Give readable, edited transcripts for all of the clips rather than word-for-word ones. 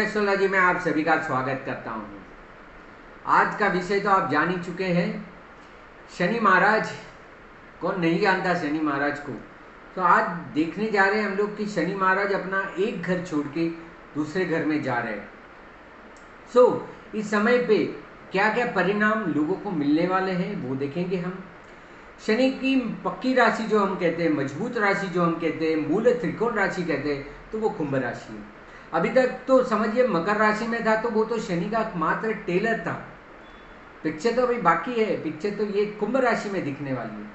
Astrology में आप सभी का स्वागत करता हूँ। आज का विषय तो आप जान ही चुके हैं, शनि महाराज। कौन नहीं जानता शनि महाराज को। तो आज देखने जा रहे हैं हम लोग कि शनि महाराज अपना एक घर छोड़ के दूसरे घर में जा रहे हैं। इस समय पे क्या क्या परिणाम लोगों को मिलने वाले हैं वो देखेंगे हम। शनि की पक्की राशि जो हम कहते हैं, मजबूत राशि जो हम कहते हैं, मूल त्रिकोण राशि कहते हैं, तो वो कुंभ राशि है। अभी तक तो समझिए मकर राशि में था तो वो तो शनि का मात्र टेलर था। पिक्चर तो अभी बाकी है, पिक्चर तो ये कुंभ राशि में दिखने वाली है।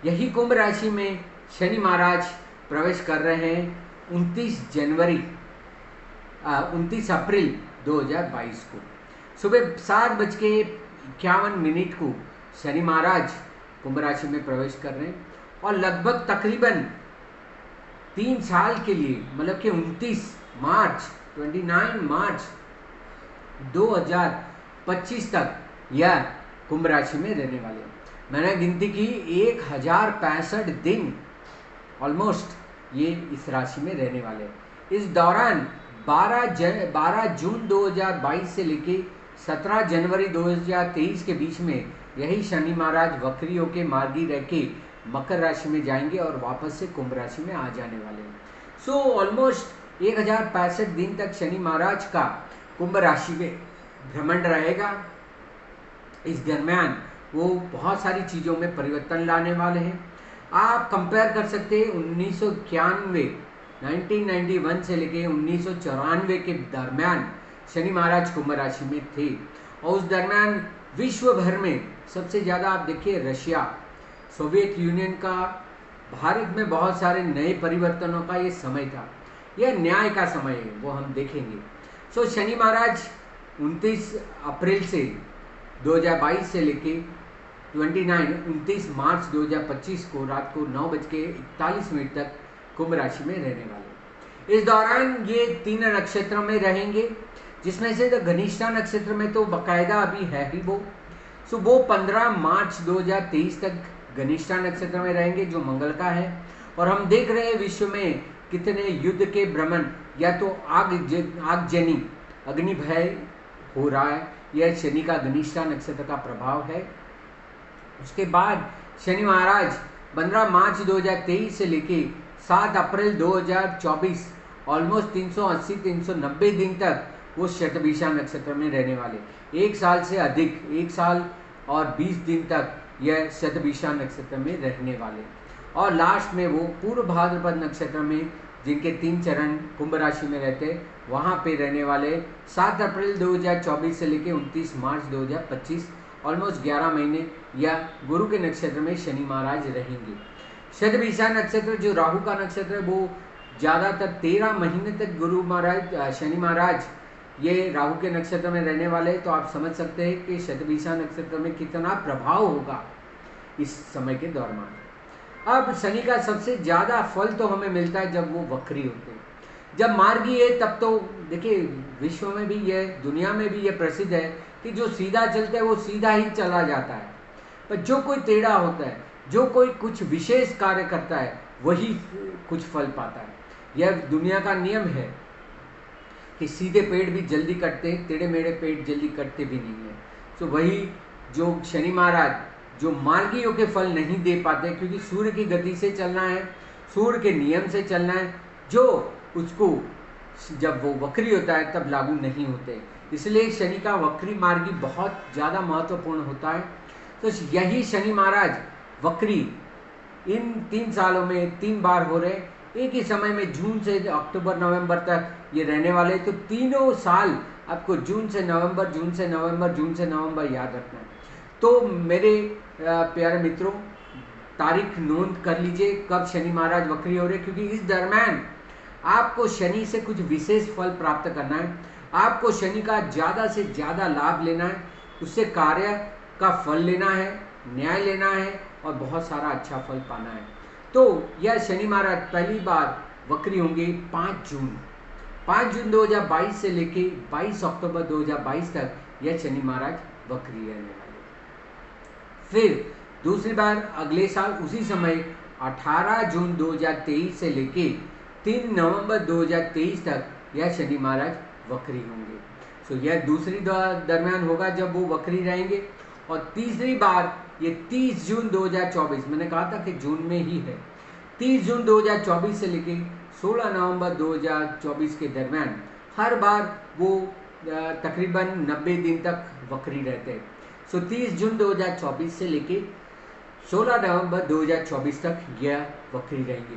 यही कुंभ राशि में शनि महाराज प्रवेश कर रहे हैं 29 अप्रैल 2022 को सुबह 7:51 को शनि महाराज कुंभ राशि में प्रवेश कर रहे हैं और लगभग तकरीबन 3 साल के लिए, मतलब कि 29 मार्च 2025 तक यह कुंभ राशि में रहने वाले हैं। मैंने गिनती की 1065 दिन ऑलमोस्ट ये इस राशि में रहने वाले हैं। इस दौरान 12 जून 2022 से लेके 17 जनवरी 2023 के बीच में यही शनि महाराज वक्री होके मार्गी रह के मकर राशि में जाएंगे और वापस से कुंभ राशि में आ जाने वाले हैं। ऑलमोस्ट 1065 दिन तक शनि महाराज का कुंभ राशि में भ्रमण रहेगा। इस दरमियान वो बहुत सारी चीज़ों में परिवर्तन लाने वाले हैं। आप कंपेयर कर सकते हैं 1991 से लेके 1994 के दरमियान शनि महाराज कुंभ राशि में थे और उस दरमियान विश्व भर में सबसे ज़्यादा आप देखिए रशिया, सोवियत यूनियन का, भारत में बहुत सारे नए परिवर्तनों का ये समय था। यह न्याय का समय है, वो हम देखेंगे। शनि महाराज 29 अप्रैल से 2022 से लेके 29 मार्च 2025 को रात को 9:41 तक कुंभ राशि में रहने वाले। इस दौरान ये 3 नक्षत्रों में रहेंगे, जिसमें से घनिष्ठा नक्षत्र में तो बाकायदा अभी है ही वो 15 मार्च 2023 तक घनिष्ठा नक्षत्र में रहेंगे, जो मंगल का है। और हम देख रहे हैं विश्व में कितने युद्ध के भ्रमण या तो आगजनी अग्नि भय हो रहा है, यह शनि का घनिष्ठा नक्षत्र का प्रभाव है। उसके बाद शनि महाराज 15 मार्च 2023 से लेके 7 अप्रैल 2024 ऑलमोस्ट 380-390 दिन तक वो शतभिषा नक्षत्र में रहने वाले। 1 साल से अधिक, 1 साल और 20 दिन तक यह शतभिषा नक्षत्र में रहने वाले और लास्ट में वो पूर्व भाद्रपद नक्षत्र में, जिनके 3 चरण कुंभ राशि में रहते हैं, वहाँ पे रहने वाले 7 अप्रैल 2024 से लेके 29 मार्च 2025 ऑलमोस्ट 11 महीने या गुरु के नक्षत्र में शनि महाराज रहेंगे। शतभिषा नक्षत्र जो राहु का नक्षत्र है वो ज़्यादातर 13 महीने तक शनि महाराज ये राहु के नक्षत्र में रहने वाले हैं। तो आप समझ सकते हैं कि शतभिषा नक्षत्र में कितना प्रभाव होगा इस समय के दौरान। अब शनि का सबसे ज़्यादा फल तो हमें मिलता है जब वो वक्री होते हैं। जब मार्गी है तब तो देखिए विश्व में भी ये, दुनिया में भी ये प्रसिद्ध है कि जो सीधा चलता है वो सीधा ही चला जाता है, पर जो कोई टेढ़ा होता है, जो कोई कुछ विशेष कार्य करता है, वही कुछ फल पाता है। यह दुनिया का नियम है कि सीधे पेड़ भी जल्दी कटते हैं, टेढ़े मेढ़े पेड़ जल्दी कटते भी नहीं है। वही जो शनि महाराज जो मार्गियों के फल नहीं दे पाते, क्योंकि सूर्य की गति से चलना है, सूर्य के नियम से चलना है, जो उसको जब वो वक्री होता है तब लागू नहीं होते। इसलिए शनि का वक्री मार्गी बहुत ज़्यादा महत्वपूर्ण होता है। तो यही शनि महाराज वक्री इन 3 सालों में 3 बार हो रहे, एक ही समय में जून से अक्टूबर नवंबर तक ये रहने वाले। तो तीनों साल आपको जून से नवंबर याद रखना है। तो मेरे प्यारे मित्रों, तारीख नोट कर लीजिए कब शनि महाराज वक्री हो रहे, क्योंकि इस दरम्यान आपको शनि से कुछ विशेष फल प्राप्त करना है। आपको शनि का ज़्यादा से ज़्यादा लाभ लेना है, उससे कार्य का फल लेना है, न्याय लेना है और बहुत सारा अच्छा फल पाना है। तो यह शनि महाराज पहली बार वक्री होंगे 5 जून 2022 से लेके 22 अक्टूबर 2022 तक यह शनि महाराज वक्री रहने वाले। फिर दूसरी बार अगले साल उसी समय 18 जून 2023 से लेके 3 नवंबर 2023 तक यह शनि महाराज वक्री होंगे। सो यह दूसरी दरमियान होगा जब वो वक्री रहेंगे। और तीसरी बार ये 30 जून 2024, मैंने कहा था कि जून में ही है, 30 जून 2024 से लेके 16 नवंबर 2024 के दरमियान हर बार वो तकरीबन 90 दिन तक वक्री रहते हैं। सो 30 जून 2024 से लेके 16 नवंबर 2024 तक यह वक्री रहेंगे।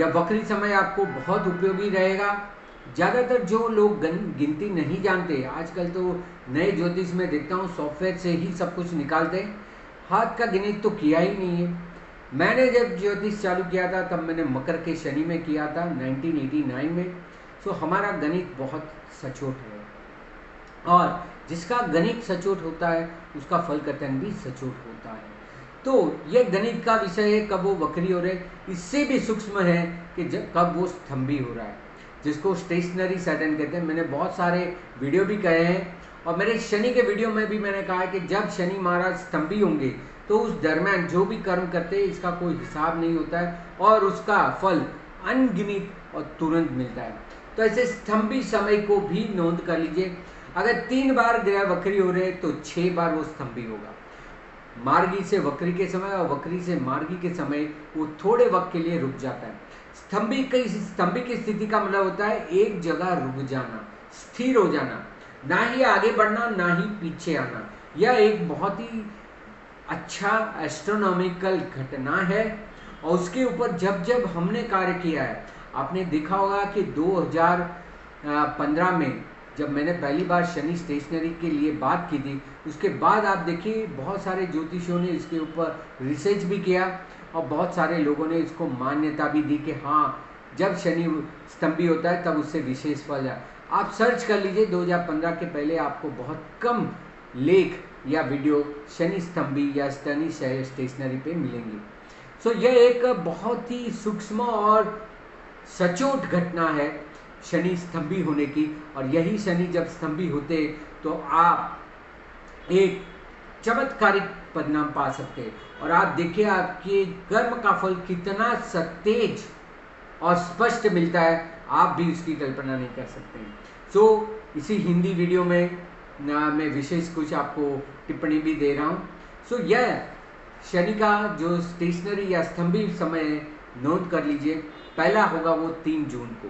यह वक्री समय आपको बहुत उपयोगी रहेगा। ज़्यादातर जो लोग गिनती नहीं जानते, आजकल तो नए ज्योतिष में देखता हूँ सॉफ्टवेयर से ही सब कुछ निकालते हैं, हाथ का गणित तो किया ही नहीं है। मैंने जब ज्योतिष चालू किया था तब मैंने मकर के शनि में किया था 1989 में। सो हमारा गणित बहुत सचोट है, और जिसका गणित सचोट होता है उसका फल कथन भी सचोट होता है। तो यह गणित का विषय है, कब वो वक्री हो रहे। इससे भी सूक्ष्म है कि जब कब वो स्तंभी हो रहा है, जिसको स्टेशनरी सैटर्न कहते हैं। मैंने बहुत सारे वीडियो भी कहे हैं, और मेरे शनि के वीडियो में भी मैंने कहा है कि जब शनि महाराज स्तंभी होंगे तो उस दरम्यान जो भी कर्म करते हैं इसका कोई हिसाब नहीं होता है, और उसका फल अनगिनत और तुरंत मिलता है। तो ऐसे स्तंभी समय को भी नोट कर लीजिए। अगर 3 बार ग्रह वक्री हो रहे हैं तो 6 बार वो स्तंभी होगा। मार्गी से वक्री के समय और वक्री से मार्गी के समय वो थोड़े वक्त के लिए रुक जाता है। स्तंभी की स्थिति का मतलब होता है एक जगह रुक जाना, स्थिर हो जाना, ना ही आगे बढ़ना ना ही पीछे आना। यह एक बहुत ही अच्छा एस्ट्रोनॉमिकल घटना है, और उसके ऊपर जब जब हमने कार्य किया है, आपने देखा होगा कि 2015 में जब मैंने पहली बार शनि स्टेशनरी के लिए बात की थी, उसके बाद आप देखिए बहुत सारे ज्योतिषियों ने इसके ऊपर रिसर्च भी किया, और बहुत सारे लोगों ने इसको मान्यता भी दी कि हाँ, जब शनि स्तंभी होता है तब उससे विशेष फल है। आप सर्च कर लीजिए, 2015 के पहले आपको बहुत कम लेख या वीडियो शनि स्तंभी या शनि स्टेशनरी पे मिलेंगे। सो यह एक बहुत ही सूक्ष्म और सचोट घटना है शनि स्तंभी होने की, और यही शनि जब स्तंभी होते तो आप एक चमत्कारिक परिणाम पा सकते हैं। और आप देखिए आपके कर्म का फल कितना सतेज और स्पष्ट मिलता है, आप भी उसकी कल्पना नहीं कर सकते हैं। सो इसी हिंदी वीडियो में मैं विशेष कुछ आपको टिप्पणी भी दे रहा हूँ। सो यह शनि का जो स्टेशनरी या स्तंभी समय नोट कर लीजिए। पहला होगा वो 3 जून को,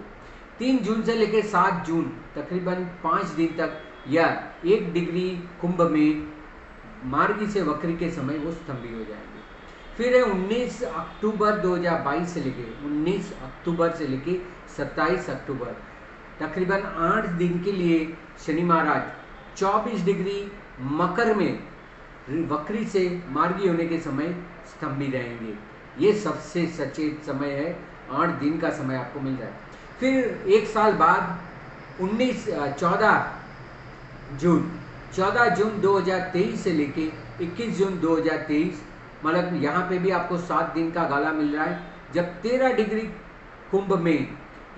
3 जून से लेकर 7 जून तकरीबन 5 दिन तक यह 1 डिग्री कुंभ में मार्गी से वक्री के समय वो स्तंभी हो जाएंगे। फिर है 19 अक्टूबर 2022 से लेके 19 अक्टूबर से लेके 27 अक्टूबर तकरीबन 8 दिन के लिए शनि महाराज 24 डिग्री मकर में वक्री से मार्गी होने के समय स्तंभी रहेंगे। ये सबसे सचेत समय है, 8 दिन का समय आपको मिल जाए। फिर एक साल बाद 14 जून 2023 से लेके 21 जून 2023, मतलब यहाँ पे भी आपको 7 दिन का गाला मिल रहा है, जब 13 डिग्री कुंभ में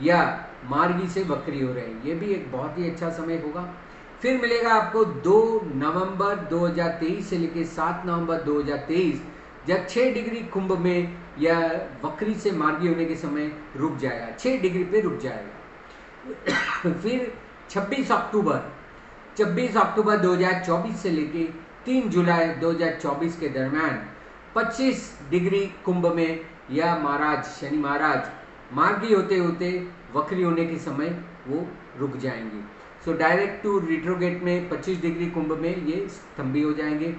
या मार्गी से वक्री हो रहे हैं। ये भी एक बहुत ही अच्छा समय होगा। फिर मिलेगा आपको 2 नवंबर 2023 से लेके 7 नवंबर 2023, जब 6 डिग्री कुंभ में या वक्री से मार्गी होने के समय रुक जाएगा, 6 डिग्री पे रुक जाएगा। फिर 26 अक्टूबर 2024 से लेके 3 जुलाई 2024 के दरमियान 25 डिग्री कुंभ में या महाराज शनि महाराज मार्गी होते होते वक्री होने के समय वो रुक जाएंगे। सो डायरेक्ट टू रिट्रोगेट में 25 डिग्री कुंभ में ये स्तंभी हो जाएंगे।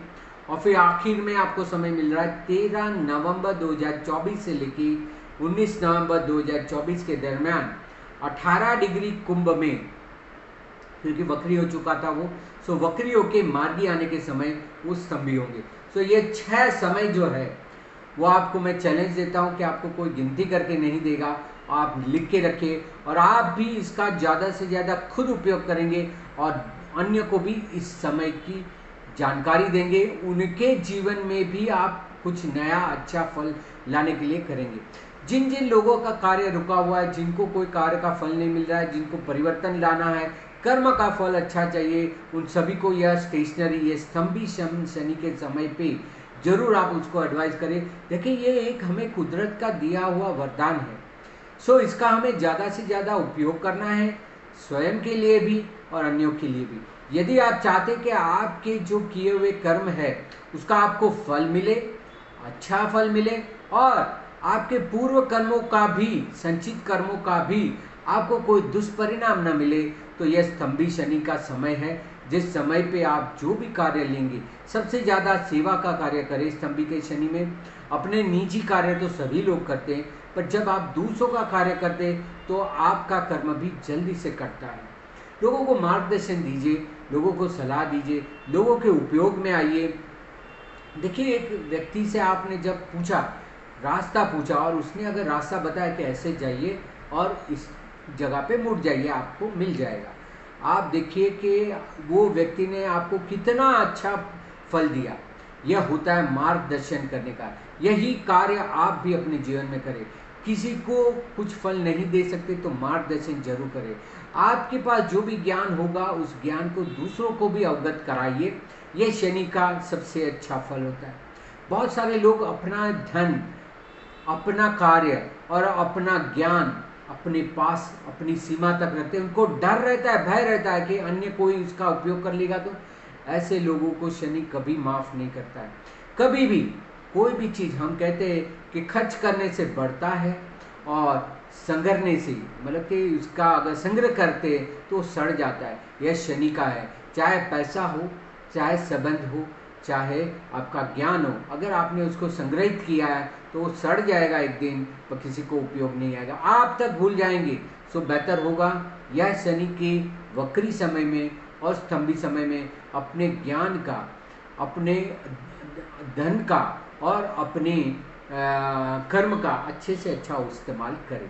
और फिर आखिर में आपको समय मिल रहा है 13 नवंबर 2024 से लेके 19 नवंबर 2024 के दरमियान 18 डिग्री कुंभ में, क्योंकि वक्री हो चुका था वो, सो वक्री होके मार्गी आने के समय वो स्तंभी होंगे। सो ये 6 समय जो है वो आपको मैं चैलेंज देता हूँ कि आपको कोई गिनती करके नहीं देगा, आप लिख के रखिए, और आप भी इसका ज़्यादा से ज़्यादा खुद उपयोग करेंगे और अन्य को भी इस समय की जानकारी देंगे। उनके जीवन में भी आप कुछ नया अच्छा फल लाने के लिए करेंगे। जिन जिन लोगों का कार्य रुका हुआ है, जिनको कोई कार्य का फल नहीं मिल रहा है, जिनको परिवर्तन लाना है, कर्म का फल अच्छा चाहिए, उन सभी को यह स्टेशनरी, ये स्तंभी शनि के समय पे जरूर आप उसको एडवाइस करें। देखिए ये एक हमें कुदरत का दिया हुआ वरदान है। सो इसका हमें ज़्यादा से ज़्यादा उपयोग करना है। स्वयं के लिए भी और अन्यों के लिए भी। यदि आप चाहते कि आपके जो किए हुए कर्म है उसका आपको फल मिले, अच्छा फल मिले, और आपके पूर्व कर्मों का भी, संचित कर्मों का भी आपको कोई दुष्परिणाम न मिले, तो यह स्तंभी शनि का समय है, जिस समय पे आप जो भी कार्य लेंगे, सबसे ज़्यादा सेवा का कार्य करें स्तंभी के शनि में। अपने निजी कार्य तो सभी लोग करते हैं, पर जब आप दूसरों का कार्य करते हैं तो आपका कर्म भी जल्दी से कटता है। लोगों को मार्गदर्शन दीजिए, लोगों को सलाह दीजिए, लोगों के उपयोग में आइए। देखिए, एक व्यक्ति से आपने जब पूछा, रास्ता पूछा, और उसने अगर रास्ता बताया कि ऐसे जाइए और इस जगह पे मुड़ जाइए, आपको मिल जाएगा, आप देखिए कि वो व्यक्ति ने आपको कितना अच्छा फल दिया। यह होता है मार्गदर्शन करने का। यही कार्य आप भी अपने जीवन में करें। किसी को कुछ फल नहीं दे सकते तो मार्गदर्शन जरूर करें। आपके पास जो भी ज्ञान होगा उस ज्ञान को दूसरों को भी अवगत कराइए। यह शनि का सबसे अच्छा फल होता है। बहुत सारे लोग अपना धन, अपना कार्य और अपना ज्ञान अपने पास अपनी सीमा तक रखते हैं। उनको डर रहता है, भय रहता है कि अन्य कोई इसका उपयोग कर लेगा। तो ऐसे लोगों को शनि कभी माफ नहीं करता है। कभी भी कोई भी चीज़, हम कहते हैं कि खर्च करने से बढ़ता है और संग्रहने से, मतलब कि उसका अगर संग्रह करते तो सड़ जाता है। यह शनि का है। चाहे पैसा हो, चाहे संबंध हो, चाहे आपका ज्ञान हो, अगर आपने उसको संग्रहित किया है तो वो सड़ जाएगा एक दिन, पर किसी को उपयोग नहीं आएगा, आप तक भूल जाएंगे। सो बेहतर होगा यह शनि के वक्री समय में और स्तंभी समय में अपने ज्ञान का, अपने धन का और अपने कर्म का अच्छे से अच्छा इस्तेमाल करें।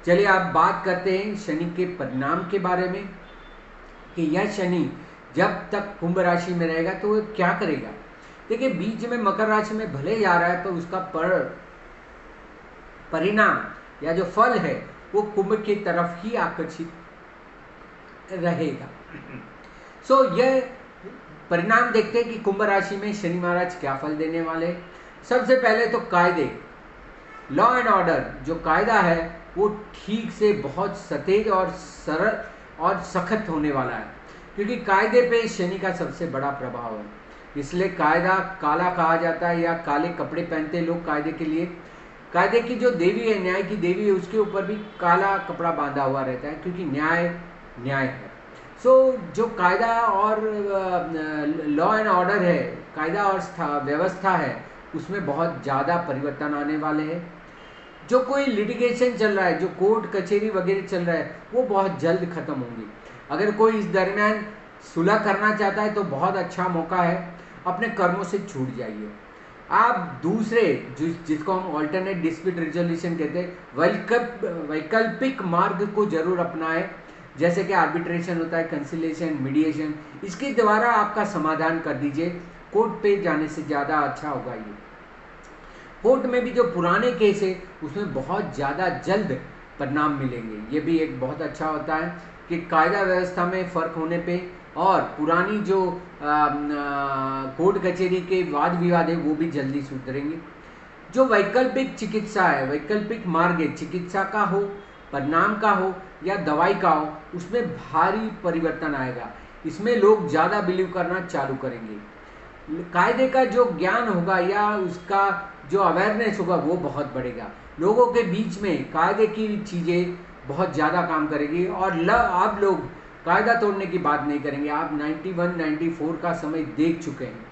चलिए आप बात करते हैं शनि के परिणाम के बारे में, कि यह शनि जब तक कुंभ राशि में रहेगा तो वो क्या करेगा। देखिए, बीच में मकर राशि में भले जा रहा है, पर उसका परिणाम या जो फल है वो कुंभ की तरफ ही आकर्षित रहेगा। सो यह परिणाम देखते हैं कि कुंभ राशि में शनि महाराज क्या फल देने वाले हैं। सबसे पहले तो कायदे, लॉ एंड ऑर्डर, जो कायदा है वो ठीक से बहुत सतेज और सरल और सख्त होने वाला है, क्योंकि कायदे पे शनि का सबसे बड़ा प्रभाव है। इसलिए कायदा काला कहा जाता है, या काले कपड़े पहनते हैं लोग कायदे के लिए। कायदे की जो देवी है, न्याय की देवी है, उसके ऊपर भी काला कपड़ा बांधा हुआ रहता है, क्योंकि न्याय न्याय है। सो जो कायदा और लॉ एंड ऑर्डर है, कायदा और व्यवस्था है, उसमें बहुत ज़्यादा परिवर्तन आने वाले हैं। जो कोई लिटिगेशन चल रहा है, जो कोर्ट कचहरी वगैरह चल रहा है, वो बहुत जल्द खत्म होंगी। अगर कोई इस दरमियान सुलह करना चाहता है तो बहुत अच्छा मौका है, अपने कर्मों से छूट जाइए। आप दूसरे जिसको हम ऑल्टरनेट डिस्प्यूट रेजोल्यूशन कहते हैं, वैकल्पिक मार्ग को जरूर अपनाएं, जैसे कि आर्बिट्रेशन होता है, कंसिलिएशन, मीडिएशन, इसके द्वारा आपका समाधान कर दीजिए। कोर्ट पे जाने से ज़्यादा अच्छा होगा ये। कोर्ट में भी जो पुराने केस है उसमें बहुत ज़्यादा जल्द परिणाम मिलेंगे। ये भी एक बहुत अच्छा होता है कि कायदा व्यवस्था में फ़र्क होने पे और पुरानी जो कोर्ट कचहरी के वाद विवाद है वो भी जल्दी सुधरेंगे। जो वैकल्पिक चिकित्सा है, वैकल्पिक मार्ग है, चिकित्सा का हो, परिणाम का हो या दवाई का हो, उसमें भारी परिवर्तन आएगा। इसमें लोग ज़्यादा बिलीव करना चालू करेंगे। कायदे का जो ज्ञान होगा या उसका जो अवेयरनेस होगा वो बहुत बढ़ेगा। लोगों के बीच में कायदे की चीज़ें बहुत ज़्यादा काम करेगी और आप लोग कायदा तोड़ने की बात नहीं करेंगे। आप 91, 94 का समय देख चुके हैं।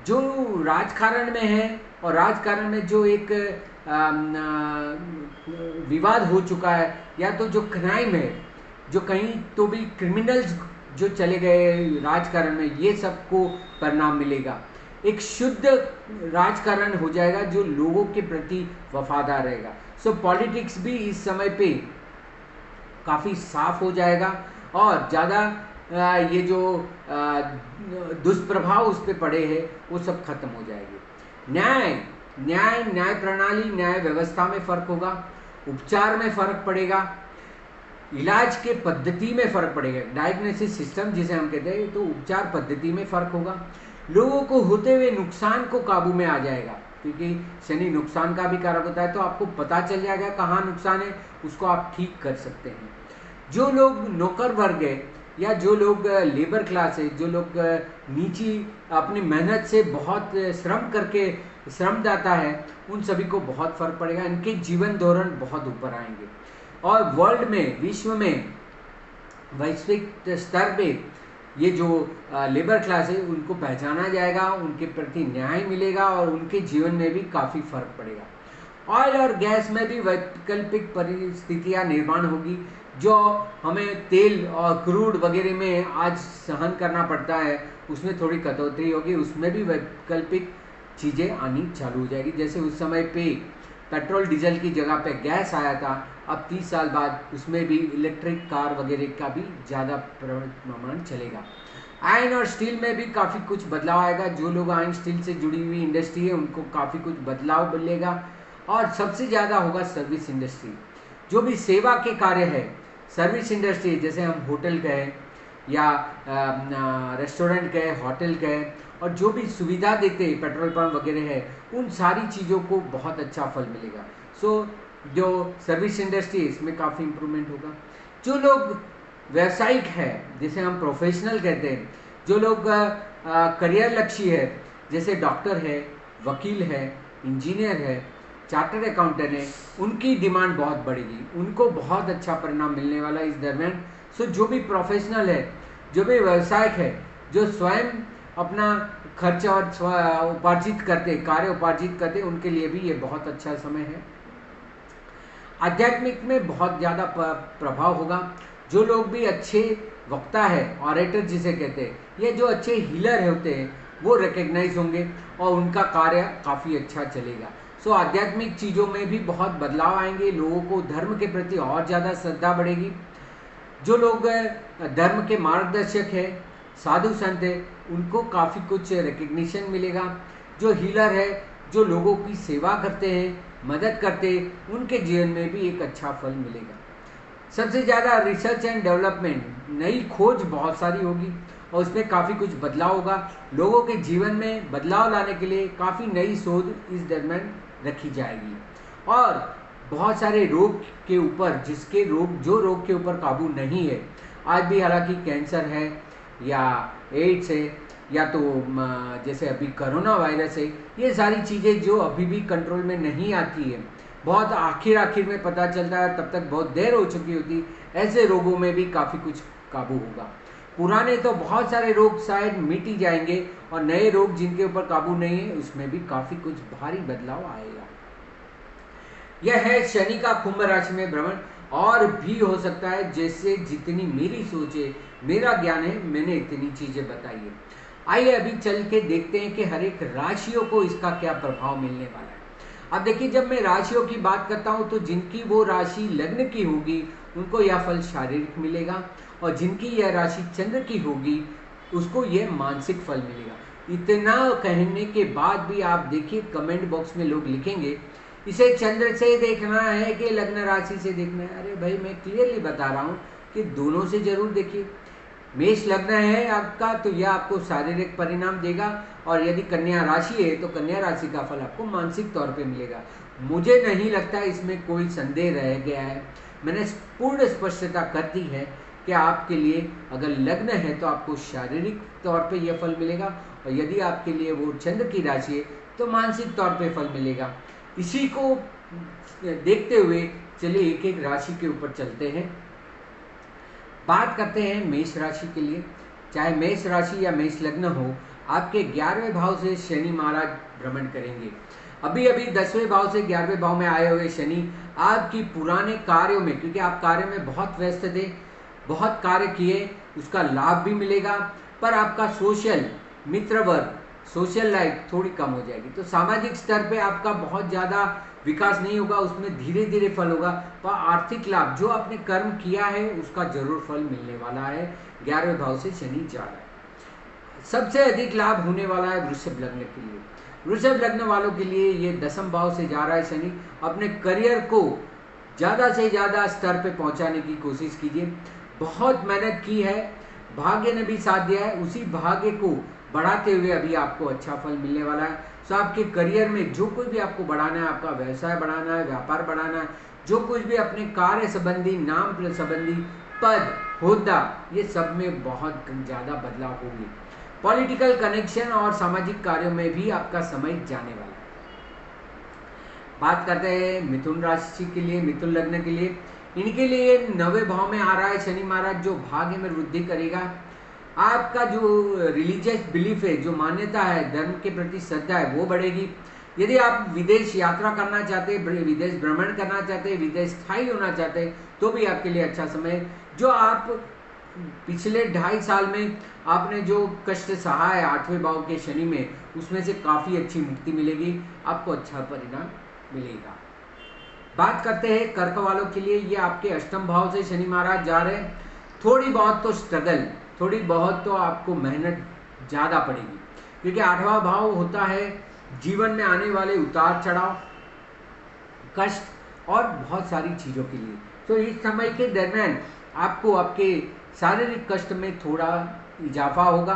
जो राजकारण में है और राजकारण में जो एक विवाद हो चुका है, या तो जो क्राइम है, जो कहीं तो भी क्रिमिनल्स जो चले गए राजकारण में, ये सबको परिणाम मिलेगा। एक शुद्ध राजकारण हो जाएगा जो लोगों के प्रति वफादार रहेगा। सो पॉलिटिक्स भी इस समय पे काफ़ी साफ हो जाएगा और ज़्यादा ये जो दुष्प्रभाव उस पर पड़े हैं वो सब खत्म हो जाएंगे। न्याय प्रणाली, न्याय व्यवस्था में फ़र्क होगा, उपचार में फ़र्क पड़ेगा, इलाज के पद्धति में फ़र्क पड़ेगा, डायग्नोसिस सिस्टम जिसे हम कहते हैं, तो उपचार पद्धति में फ़र्क होगा। लोगों को होते हुए नुकसान को काबू में आ जाएगा, क्योंकि शनि नुकसान का भी कारक होता है। तो आपको पता चल जाएगा कहाँ नुकसान है, उसको आप ठीक कर सकते हैं। जो लोग नौकर वर्ग है या जो लोग लेबर क्लास है, जो लोग नीची अपनी मेहनत से बहुत श्रम करके श्रमदाता है, उन सभी को बहुत फर्क पड़ेगा। इनके जीवन धोरण बहुत ऊपर आएंगे और वर्ल्ड में, विश्व में, वैश्विक स्तर पे ये जो लेबर क्लास है उनको पहचाना जाएगा, उनके प्रति न्याय मिलेगा और उनके जीवन में भी काफ़ी फर्क पड़ेगा। ऑयल और गैस में भी वैकल्पिक परिस्थितियां निर्माण होगी। जो हमें तेल और क्रूड वगैरह में आज सहन करना पड़ता है, उसमें थोड़ी कटौती होगी, उसमें भी वैकल्पिक चीज़ें आनी चालू हो जाएगी। जैसे उस समय पे पेट्रोल डीजल की जगह पे गैस आया था, अब 30 साल बाद उसमें भी इलेक्ट्रिक कार वगैरह का भी ज़्यादा प्रमाण चलेगा। आयरन और स्टील में भी काफ़ी कुछ बदलाव आएगा। जो लोग आयरन स्टील से जुड़ी हुई इंडस्ट्री है उनको काफ़ी कुछ बदलाव मिलेगा। और सबसे ज़्यादा होगा सर्विस इंडस्ट्री। जो भी सेवा के कार्य है, सर्विस इंडस्ट्री, जैसे हम होटल कहें या रेस्टोरेंट कहें, होटल कहें, और जो भी सुविधा देते हैं, पेट्रोल पंप वगैरह है, उन सारी चीज़ों को बहुत अच्छा फल मिलेगा। जो सर्विस इंडस्ट्री, इसमें काफ़ी इम्प्रूवमेंट होगा। जो लोग व्यावसायिक है, जिसे हम प्रोफेशनल कहते हैं, जो लोग करियर लक्ष्य है, जैसे डॉक्टर है, वकील है, इंजीनियर है, चार्टर्ड अकाउंटेंट है, उनकी डिमांड बहुत बढ़ेगी, उनको बहुत अच्छा परिणाम मिलने वाला है इस दरमियान। जो भी प्रोफेशनल है, जो भी व्यवसायिक है, जो स्वयं अपना खर्च और उपार्जित करते, कार्य उपार्जित करते, उनके लिए भी ये बहुत अच्छा समय है। आध्यात्मिक में बहुत ज़्यादा प्रभाव होगा। जो लोग भी अच्छे वक्ता है, ऑरेटर जिसे कहते हैं, ये जो अच्छे हीलर होते हैं, वो रिकग्नाइज होंगे और उनका कार्य काफ़ी अच्छा चलेगा। आध्यात्मिक चीज़ों में भी बहुत बदलाव आएंगे। लोगों को धर्म के प्रति और ज़्यादा श्रद्धा बढ़ेगी। जो लोग धर्म के मार्गदर्शक है, साधु संत है, उनको काफ़ी कुछ रिकग्निशन मिलेगा। जो हीलर है, जो लोगों की सेवा करते हैं, मदद करते हैं, उनके जीवन में भी एक अच्छा फल मिलेगा। सबसे ज़्यादा रिसर्च एंड डेवलपमेंट, नई खोज बहुत सारी होगी और उसमें काफ़ी कुछ बदलाव होगा। लोगों के जीवन में बदलाव लाने के लिए काफ़ी नई शोध इस दरमियान रखी जाएगी। और बहुत सारे रोग के ऊपर, जो रोग के ऊपर काबू नहीं है आज भी, हालांकि कैंसर है या एड्स है या तो जैसे अभी कोरोना वायरस है, ये सारी चीज़ें जो अभी भी कंट्रोल में नहीं आती है, बहुत आखिर में पता चलता है, तब तक बहुत देर हो चुकी होती, ऐसे रोगों में भी काफ़ी कुछ काबू होगा। पुराने तो बहुत सारे रोग शायद मिट ही जाएंगे और नए रोग जिनके ऊपर काबू नहीं है, उसमें भी काफ़ी कुछ भारी बदलाव आएगा। यह है शनि का कुंभ राशि में भ्रमण। और भी हो सकता है, जैसे जितनी मेरी सोच है, मेरा ज्ञान है, मैंने इतनी चीज़ें बताई है। आइए अभी चल के देखते हैं कि हर एक राशियों को इसका क्या प्रभाव मिलने वाला है। अब देखिए, जब मैं राशियों की बात करता हूँ तो जिनकी वो राशि लग्न की होगी उनको यह फल शारीरिक मिलेगा, और जिनकी यह राशि चंद्र की होगी उसको यह मानसिक फल मिलेगा। इतना कहने के बाद भी आप देखिए कमेंट बॉक्स में लोग लिखेंगे इसे चंद्र से देखना है कि लग्न राशि से देखना है। अरे भाई, मैं क्लियरली बता रहा हूँ कि दोनों से जरूर देखिए। मेष लग्न है आपका तो यह आपको शारीरिक परिणाम देगा, और यदि कन्या राशि है तो कन्या राशि का फल आपको मानसिक तौर पे मिलेगा। मुझे नहीं लगता इसमें कोई संदेह रह गया है। मैंने पूर्ण स्पष्टता कर दी है कि आपके लिए अगर लग्न है तो आपको शारीरिक तौर पे यह फल मिलेगा, और यदि आपके लिए वो चंद्र की राशि है तो मानसिक तौर पे फल मिलेगा। इसी को देखते हुए चलिए एक एक राशि के ऊपर चलते हैं। बात करते हैं मेष राशि के लिए। चाहे मेष राशि या मेष लग्न हो, आपके 11वें भाव से शनि महाराज भ्रमण करेंगे। अभी 10वें भाव से 11वें भाव में आए हुए शनि आपकी पुराने कार्यों में, क्योंकि आप कार्य में बहुत व्यस्त थे, बहुत कार्य किए, उसका लाभ भी मिलेगा, पर आपका सोशल मित्र वर्ग, सोशल लाइफ थोड़ी कम हो जाएगी। तो सामाजिक स्तर पे आपका बहुत ज़्यादा विकास नहीं होगा, उसमें धीरे धीरे फल होगा। पर आर्थिक लाभ जो आपने कर्म किया है उसका जरूर फल मिलने वाला है। 11वें भाव से शनि जा रहा है। सबसे अधिक लाभ होने वाला है वृषभ लग्न के लिए। वृषभ लग्न वालों के लिए ये 10वें भाव से जा रहा है शनि। अपने करियर को ज़्यादा से ज़्यादा स्तर पे पहुंचाने की कोशिश कीजिए। बहुत मेहनत की है, भाग्य ने भी साथ दिया है, उसी भाग्य को बढ़ाते हुए अभी आपको अच्छा फल मिलने वाला है। सो आपके करियर में जो कुछ भी आपको बढ़ाना है, आपका व्यवसाय बढ़ाना है, व्यापार बढ़ाना है, जो कुछ भी अपने कार्य संबंधी, नाम संबंधी, पद, होद्दा, ये सब में बहुत ज़्यादा बदलाव होंगे। पॉलिटिकल कनेक्शन और सामाजिक कार्यों में भी आपका समय जाने वाला है। बात करते हैं मिथुन राशि के लिए, मिथुन लग्न के लिए, इनके लिए 9वें भाव में आ रहा है शनि महाराज, जो भाग्य में वृद्धि करेगा। आपका जो रिलीजियस बिलीफ है, जो मान्यता है, धर्म के प्रति श्रद्धा है, वो बढ़ेगी। यदि आप विदेश यात्रा करना चाहते हैं, विदेश भ्रमण करना चाहते हैं, विदेश स्थायी होना चाहते हैं, तो भी आपके लिए अच्छा समय है। जो आप पिछले 2.5 साल में आपने जो कष्ट सहा है 8वें भाव के शनि में, उसमें से काफ़ी अच्छी मुक्ति मिलेगी, आपको अच्छा परिणाम मिलेगा। बात करते हैं कर्क वालों के लिए, ये आपके अष्टम भाव से शनि महाराज जा रहे हैं। थोड़ी बहुत तो स्ट्रगल, थोड़ी बहुत तो आपको मेहनत ज़्यादा पड़ेगी, क्योंकि 8वां भाव होता है जीवन में आने वाले उतार चढ़ाव, कष्ट और बहुत सारी चीज़ों के लिए। तो इस समय के दरमियान आपको आपके शारीरिक कष्ट में थोड़ा इजाफा होगा।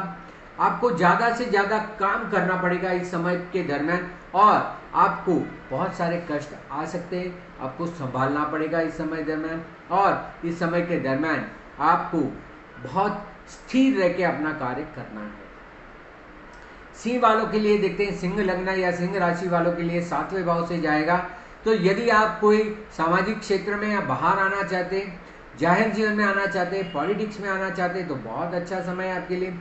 आपको ज़्यादा से ज़्यादा काम करना पड़ेगा इस समय के दरमियान, और आपको बहुत सारे कष्ट आ सकते हैं, आपको संभालना पड़ेगा इस समय दरमियान। और इस समय के दरमियान आपको बहुत स्थिर रह के अपना कार्य करना है। सिंह वालों के लिए देखते हैं, सिंह लग्न या सिंह राशि वालों के लिए 7वें भाव से जाएगा। तो यदि आप कोई सामाजिक क्षेत्र में या बाहर आना चाहते हैं, जाहिर जीवन में आना चाहते हैं, पॉलिटिक्स में आना चाहते हैं, तो बहुत अच्छा समय है आपके लिए।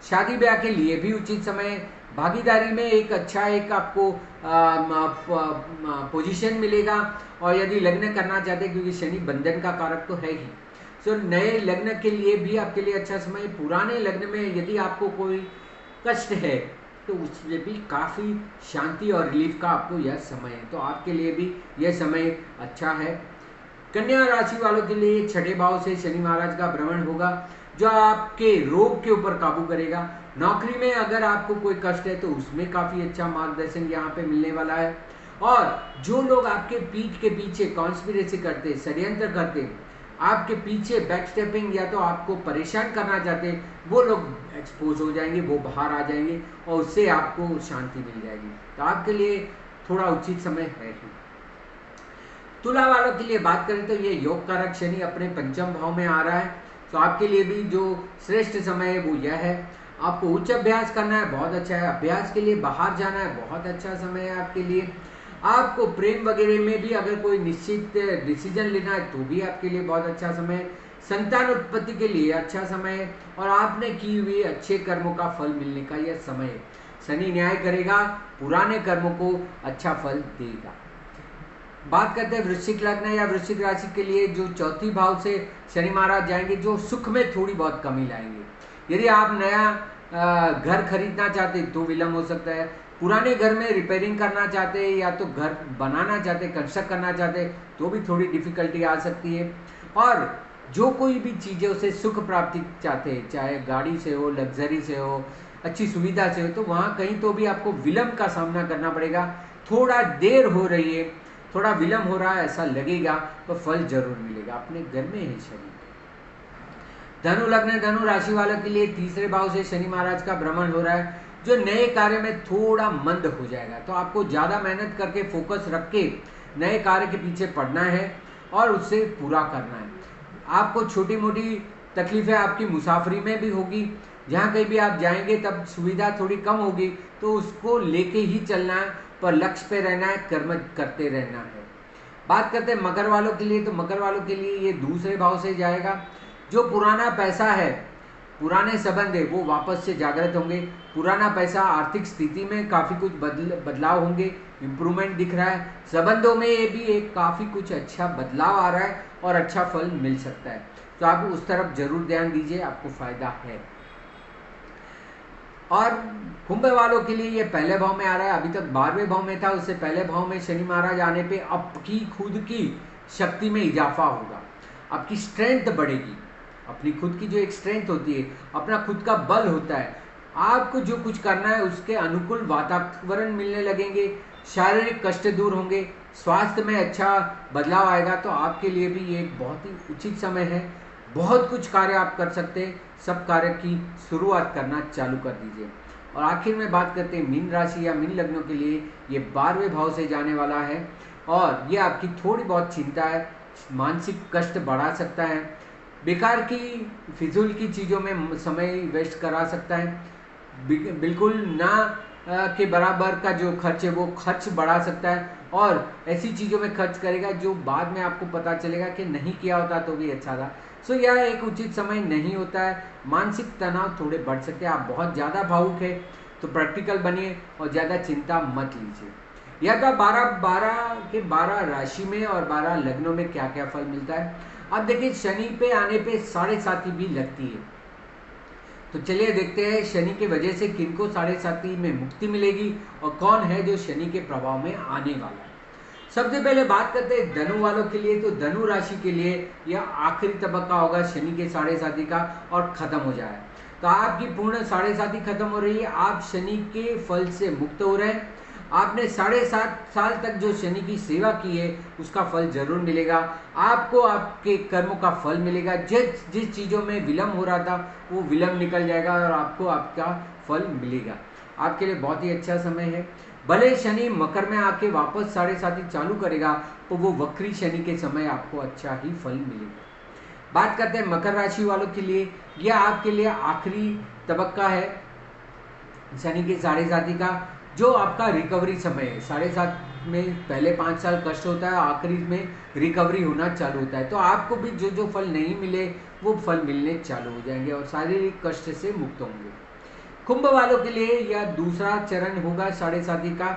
शादी ब्याह के लिए भी उचित समय है। भागीदारी में एक अच्छा एक आपको पोजीशन मिलेगा। और यदि लग्न करना चाहते हैं, क्योंकि शनि बंधन का कारक तो है ही, तो नए लग्न के लिए भी आपके लिए अच्छा समय है। पुराने लग्न में यदि आपको कोई कष्ट है, तो उसमें भी काफ़ी शांति और रिलीफ का आपको यह समय है, तो आपके लिए भी यह समय अच्छा है। कन्या राशि वालों के लिए 6ठे भाव से शनि महाराज का भ्रमण होगा, जो आपके रोग के ऊपर काबू करेगा। नौकरी में अगर आपको कोई कष्ट है, तो उसमें काफ़ी अच्छा मार्गदर्शन यहाँ पे मिलने वाला है। और जो लोग आपके पीठ के पीछे कॉन्स्पिरेसी करते, षड्यंत्र करते, आपके पीछे बैकस्टेपिंग या तो आपको परेशान करना चाहते, वो लोग एक्सपोज हो जाएंगे, वो बाहर आ जाएंगे, और उससे आपको शांति मिल जाएगी। तो आपके लिए थोड़ा उचित समय है ही। तुला वालों के लिए बात करें तो ये योग कारक शनि अपने पंचम भाव में आ रहा है, तो आपके लिए भी जो श्रेष्ठ समय है वो यह है। आपको उच्च अभ्यास करना है, बहुत अच्छा है। अभ्यास के लिए बाहर जाना है, बहुत अच्छा समय है आपके लिए। आपको प्रेम वगैरह में भी अगर कोई निश्चित डिसीजन लेना है, तो भी आपके लिए बहुत अच्छा समय है। संतान उत्पत्ति के लिए अच्छा समय है, और आपने की हुई अच्छे कर्मों का फल मिलने का यह समय है। शनि न्याय करेगा, पुराने कर्मों को अच्छा फल देगा। बात करते हैं वृश्चिक लग्न या वृश्चिक राशि के लिए, जो चौथी भाव से शनि महाराज जाएंगे, जो सुख में थोड़ी बहुत कमी लाएंगे। यदि आप नया घर खरीदना चाहते तो विलम्ब हो सकता है। पुराने घर में रिपेयरिंग करना चाहते हैं या तो घर बनाना चाहते हैं, कंस्ट्रक्ट करना चाहते हैं, तो भी थोड़ी डिफिकल्टी आ सकती है। और जो कोई भी चीज़ें उसे सुख प्राप्ति चाहते हैं, चाहे गाड़ी से हो, लग्जरी से हो, अच्छी सुविधा से हो, तो वहाँ कहीं तो भी आपको विलम्ब का सामना करना पड़ेगा। थोड़ा देर हो रही है, थोड़ा विलम्ब हो रहा है, ऐसा लगेगा, तो फल जरूर मिलेगा। अपने घर में है शनि। धनु लग्न धनु राशि वालों के लिए तीसरे भाव से शनि महाराज का भ्रमण हो रहा है, जो नए कार्य में थोड़ा मंद हो जाएगा। तो आपको ज़्यादा मेहनत करके फोकस रख के नए कार्य के पीछे पड़ना है और उससे पूरा करना है। आपको छोटी मोटी तकलीफें आपकी मुसाफरी में भी होगी, जहाँ कहीं भी आप जाएंगे तब सुविधा थोड़ी कम होगी, तो उसको लेके ही चलना है, पर लक्ष्य पे रहना है, कर्म करते रहना है। बात करते हैं मकर वालों के लिए, तो मकर वालों के लिए ये दूसरे भाव से जाएगा। जो पुराना पैसा है, पुराने संबंध है, वो वापस से जागृत होंगे। पुराना पैसा, आर्थिक स्थिति में काफ़ी कुछ बदलाव होंगे, इम्प्रूवमेंट दिख रहा है। संबंधों में ये भी एक काफ़ी कुछ अच्छा बदलाव आ रहा है और अच्छा फल मिल सकता है, तो आप उस तरफ जरूर ध्यान दीजिए, आपको फायदा है। और कुंभ वालों के लिए ये पहले भाव में आ रहा है, अभी तक 12वें भाव में था, उससे पहले भाव में शनि महाराज आने पे आपकी खुद की शक्ति में इजाफा होगा, आपकी स्ट्रेंथ बढ़ेगी। अपनी खुद की जो एक स्ट्रेंथ होती है, अपना खुद का बल होता है, आपको जो कुछ करना है उसके अनुकूल वातावरण मिलने लगेंगे, शारीरिक कष्ट दूर होंगे, स्वास्थ्य में अच्छा बदलाव आएगा। तो आपके लिए भी ये एक बहुत ही उचित समय है। बहुत कुछ कार्य आप कर सकते हैं, सब कार्य की शुरुआत करना चालू कर दीजिए। और आखिर में बात करते हैं मीन राशि या मीन लग्नों के लिए, ये 12वें भाव से जाने वाला है और ये आपकी थोड़ी बहुत चिंता है, मानसिक कष्ट बढ़ा सकता है। बेकार की फिजूल की चीज़ों में समय वेस्ट करा सकता है। बिल्कुल ना के बराबर का जो खर्च है वो खर्च बढ़ा सकता है, और ऐसी चीज़ों में खर्च करेगा जो बाद में आपको पता चलेगा कि नहीं किया होता तो भी अच्छा था। सो यह एक उचित समय नहीं होता है। मानसिक तनाव थोड़े बढ़ सकते हैं। आप बहुत ज़्यादा भावुक है तो प्रैक्टिकल बनिए और ज़्यादा चिंता मत लीजिए। यह था 12 राशि में और 12 लग्नों में क्या क्या फल मिलता है। अब देखिए शनि पे आने पे 7.5 भी लगती है, तो चलिए देखते हैं शनि के वजह से किनको 7.5 में मुक्ति मिलेगी और कौन है जो शनि के प्रभाव में आने वाला है। सबसे पहले बात करते हैं धनु वालों के लिए। तो धनु राशि के लिए यह आखिरी तबक्का होगा शनि के 7.5 का और खत्म हो जाए। तो आपकी पूर्ण 7.5 खत्म हो रही है, आप शनि के फल से मुक्त हो रहे हैं। आपने 7.5 साल तक जो शनि की सेवा की है उसका फल जरूर मिलेगा। आपको आपके कर्मों का फल मिलेगा। जिस जिस चीज़ों में विलम्ब हो रहा था वो विलम्ब निकल जाएगा और आपको आपका फल मिलेगा। आपके लिए बहुत ही अच्छा समय है। भले शनि मकर में आके वापस 7.5 चालू करेगा तो वो वक्री शनि के समय आपको अच्छा ही फल मिलेगा। बात करते हैं मकर राशि वालों के लिए। यह आपके लिए आखिरी तबक्का है शनि के 7.5 का, जो आपका रिकवरी समय है। 7.5 में पहले 5 साल कष्ट होता है, आखिरी में रिकवरी होना चालू होता है। तो आपको भी जो जो फल नहीं मिले वो फल मिलने चालू हो जाएंगे और शारीरिक कष्ट से मुक्त होंगे। कुंभ वालों के लिए यह दूसरा चरण होगा 7.5 का,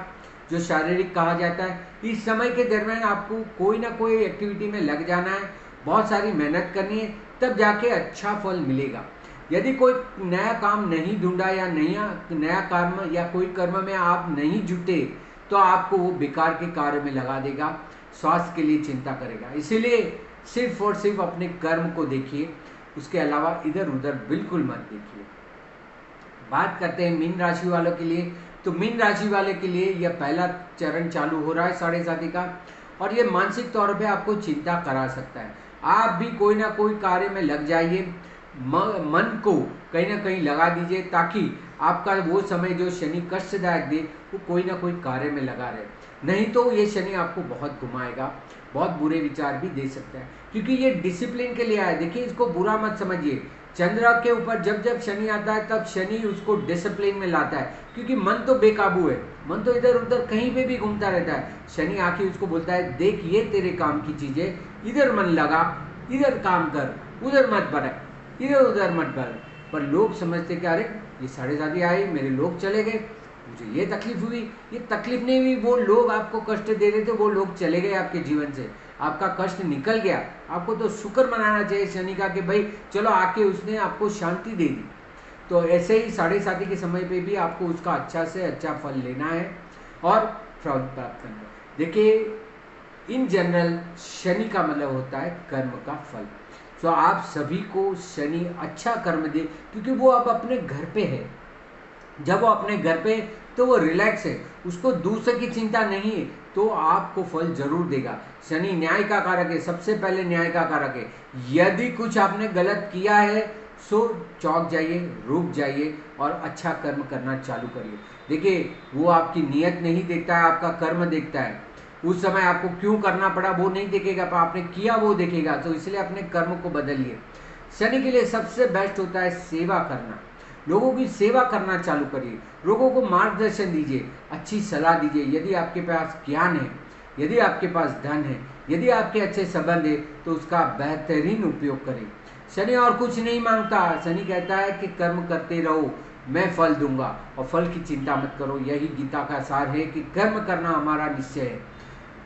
जो शारीरिक कहा जाता है। इस समय के दरमियान आपको कोई ना कोई एक्टिविटी में लग जाना है, बहुत सारी मेहनत करनी है, तब जाके अच्छा फल मिलेगा। यदि कोई नया काम नहीं ढूंढा या नया कर्म या कोई कर्म में आप नहीं जुटे तो आपको वो बेकार के कार्य में लगा देगा, स्वास्थ्य के लिए चिंता करेगा। इसीलिए सिर्फ और सिर्फ अपने कर्म को देखिए, उसके अलावा इधर उधर बिल्कुल मत देखिए। बात करते हैं मीन राशि वालों के लिए। तो मीन राशि वाले के लिए यह पहला चरण चालू हो रहा है 7.5 का, और यह मानसिक तौर पे आपको चिंता करा सकता है। आप भी कोई ना कोई कार्य में लग जाइए, मन को कहीं ना कहीं लगा दीजिए, ताकि आपका वो समय जो शनि कष्टदायक दे वो कोई ना कोई कार्य में लगा रहे। नहीं तो ये शनि आपको बहुत घुमाएगा, बहुत बुरे विचार भी दे सकता है, क्योंकि ये डिसिप्लिन के लिए आया। देखिए इसको बुरा मत समझिए। चंद्र के ऊपर जब जब शनि आता है तब शनि उसको डिसिप्लिन में लाता है, क्योंकि मन तो बेकाबू है, मन तो इधर उधर कहीं पे भी घूमता रहता है। शनि आके उसको बोलता है देख ये तेरे काम की चीजें, इधर मन लगा, इधर काम कर, उधर मत भटक, इधर उधर मत भर। पर लोग समझते कि अरे ये 7.5 आई, मेरे लोग चले गए, मुझे ये तकलीफ हुई। ये तकलीफ नहीं हुई, वो लोग आपको कष्ट दे रहे थे, वो लोग चले गए आपके जीवन से, आपका कष्ट निकल गया। आपको तो शुक्र मनाना चाहिए शनि का कि भाई चलो आके उसने आपको शांति दे दी। तो ऐसे ही 7.5 के समय पे भी आपको उसका अच्छा से अच्छा फल लेना है और फल प्राप्त करना है। देखिए इन जनरल शनि का मतलब होता है कर्म का फल। तो आप सभी को शनि अच्छा कर्म दे, क्योंकि वो अब अपने घर पे है। जब वो अपने घर पे तो वो रिलैक्स है, उसको दूसरे की चिंता नहीं है, तो आपको फल जरूर देगा। शनि न्याय का कारक है, सबसे पहले न्याय का कारक है। यदि कुछ आपने गलत किया है सो चौंक जाइए, रुक जाइए और अच्छा कर्म करना चालू करिए। देखिए वो आपकी नीयत नहीं देखता है, आपका कर्म देखता है। उस समय आपको क्यों करना पड़ा वो नहीं देखेगा, पर आपने किया वो देखेगा। तो इसलिए अपने कर्म को बदलिए। शनि के लिए सबसे बेस्ट होता है सेवा करना। लोगों की सेवा करना चालू करिए, लोगों को मार्गदर्शन दीजिए, अच्छी सलाह दीजिए। यदि आपके पास ज्ञान है, यदि आपके पास धन है, यदि आपके अच्छे संबंध है तो उसका बेहतरीन उपयोग करें। शनि और कुछ नहीं मांगता, शनि कहता है कि कर्म करते रहो, मैं फल दूंगा और फल की चिंता मत करो। यही गीता का सार है कि कर्म करना हमारा निश्चय है,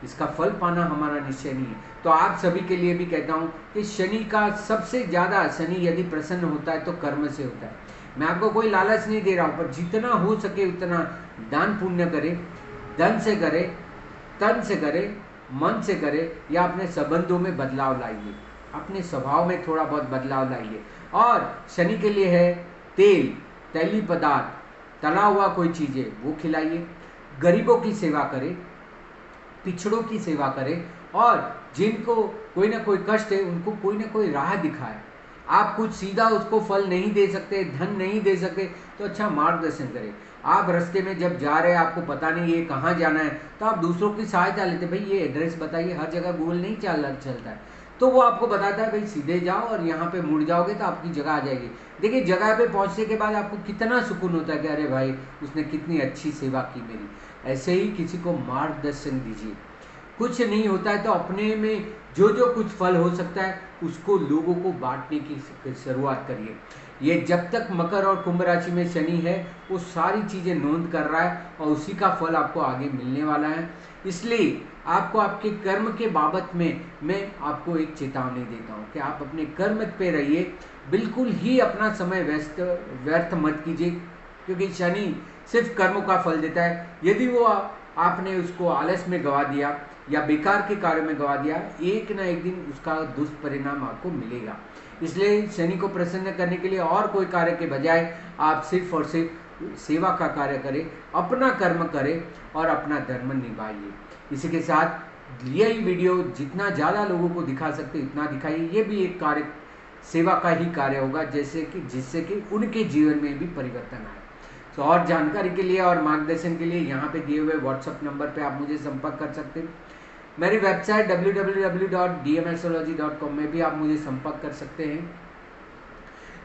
इसका फल पाना हमारा निश्चय नहीं है। तो आप सभी के लिए भी कहता हूँ कि शनि का सबसे ज़्यादा, शनि यदि प्रसन्न होता है तो कर्म से होता है। मैं आपको कोई लालच नहीं दे रहा हूँ, पर जितना हो सके उतना दान पुण्य करे, धन से करे, तन से करे, मन से करे, या अपने संबंधों में बदलाव लाइए, अपने स्वभाव में थोड़ा बहुत बदलाव लाइए। और शनि के लिए है तेल, तैलीय पदार्थ, तला हुआ कोई चीज़ें वो खिलाइए, गरीबों की सेवा करें, पिछड़ों की सेवा करें, और जिनको कोई ना कोई कष्ट है उनको कोई ना कोई राह दिखाए। आप कुछ सीधा उसको फल नहीं दे सकते, धन नहीं दे सकते, तो अच्छा मार्गदर्शन करें। आप रास्ते में जब जा रहे हैं, आपको पता नहीं ये कहाँ जाना है, तो आप दूसरों की सहायता लेते, भाई ये एड्रेस बताइए। हर जगह गूगल नहीं चलता है, तो वो आपको बताता है भाई सीधे जाओ और यहाँ पे मुड़ जाओगे तो आपकी जगह आ जाएगी। देखिए जगह पे पहुँचने के बाद आपको कितना सुकून होता है कि अरे भाई उसने कितनी अच्छी सेवा की मेरी। ऐसे ही किसी को मार्गदर्शन दीजिए। कुछ नहीं होता है तो अपने में जो जो कुछ फल हो सकता है उसको लोगों को बांटने की शुरुआत करिए। ये जब तक मकर और कुंभ राशि में शनि है वो सारी चीज़ें नोंद कर रहा है और उसी का फल आपको आगे मिलने वाला है। इसलिए आपको आपके कर्म के बाबत में मैं आपको एक चेतावनी देता हूँ कि आप अपने कर्म पे रहिए, बिल्कुल ही अपना समय व्यर्थ मत कीजिए, क्योंकि शनि सिर्फ कर्मों का फल देता है। यदि वो आपने उसको आलस में गवा दिया या बेकार के कार्य में गवा दिया, एक ना एक दिन उसका दुष्परिणाम आपको मिलेगा। इसलिए शनि को प्रसन्न करने के लिए और कोई कार्य के बजाय आप सिर्फ और सिर्फ सेवा का कार्य करें, अपना कर्म करें और अपना धर्म निभाइए। इसी के साथ यही वीडियो जितना ज़्यादा लोगों को दिखा सकते इतना दिखाइए। ये भी एक कार्य सेवा का ही कार्य होगा, जिससे कि उनके जीवन में भी परिवर्तन आए। तो और जानकारी के लिए और मार्गदर्शन के लिए यहाँ पे दिए हुए व्हाट्सएप नंबर पे आप मुझे संपर्क कर सकते हैं। मेरी वेबसाइट www.dmastrology.com में भी आप मुझे संपर्क कर सकते हैं।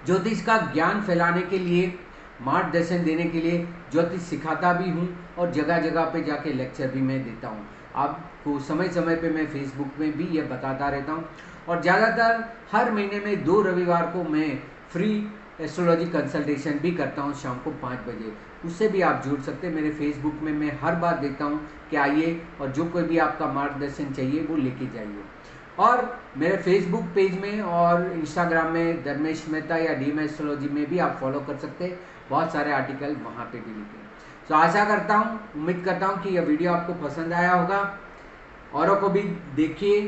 ज्योतिष का ज्ञान फैलाने के लिए, मार्गदर्शन देने के लिए ज्योतिष सिखाता भी हूँ और जगह जगह पे जाके लेक्चर भी मैं देता हूँ। आपको समय समय पे मैं फेसबुक में भी ये बताता रहता हूँ और ज़्यादातर हर महीने में 2 रविवार को मैं फ्री एस्ट्रोलॉजी कंसल्टेशन भी करता हूँ शाम को 5 बजे। उससे भी आप जुड़ सकते हैं। मेरे फेसबुक में मैं हर बार देता हूँ कि आइए और जो कोई भी आपका मार्गदर्शन चाहिए वो लेके जाइए। और मेरे फेसबुक पेज में और इंस्टाग्राम में धर्मेश मेहता या डीएम एस्ट्रोलॉजी में भी आप फॉलो कर सकते हैं। बहुत सारे आर्टिकल वहाँ पे भी लिखे हैं। तो आशा करता हूँ, उम्मीद करता हूँ कि यह वीडियो आपको पसंद आया होगा। औरों को भी देखिए,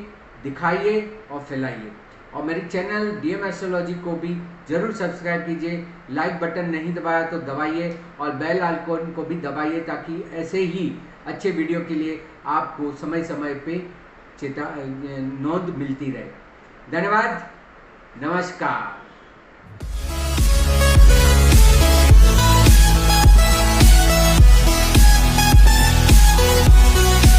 दिखाइए और फैलाइए। और मेरे चैनल डीएम एस्ट्रोलॉजी को भी जरूर सब्सक्राइब कीजिए। लाइक बटन नहीं दबाया तो दबाइए और बेल आइकन को भी दबाइए, ताकि ऐसे ही अच्छे वीडियो के लिए आपको समय समय पे नोंद मिलती रहे। धन्यवाद, नमस्कार।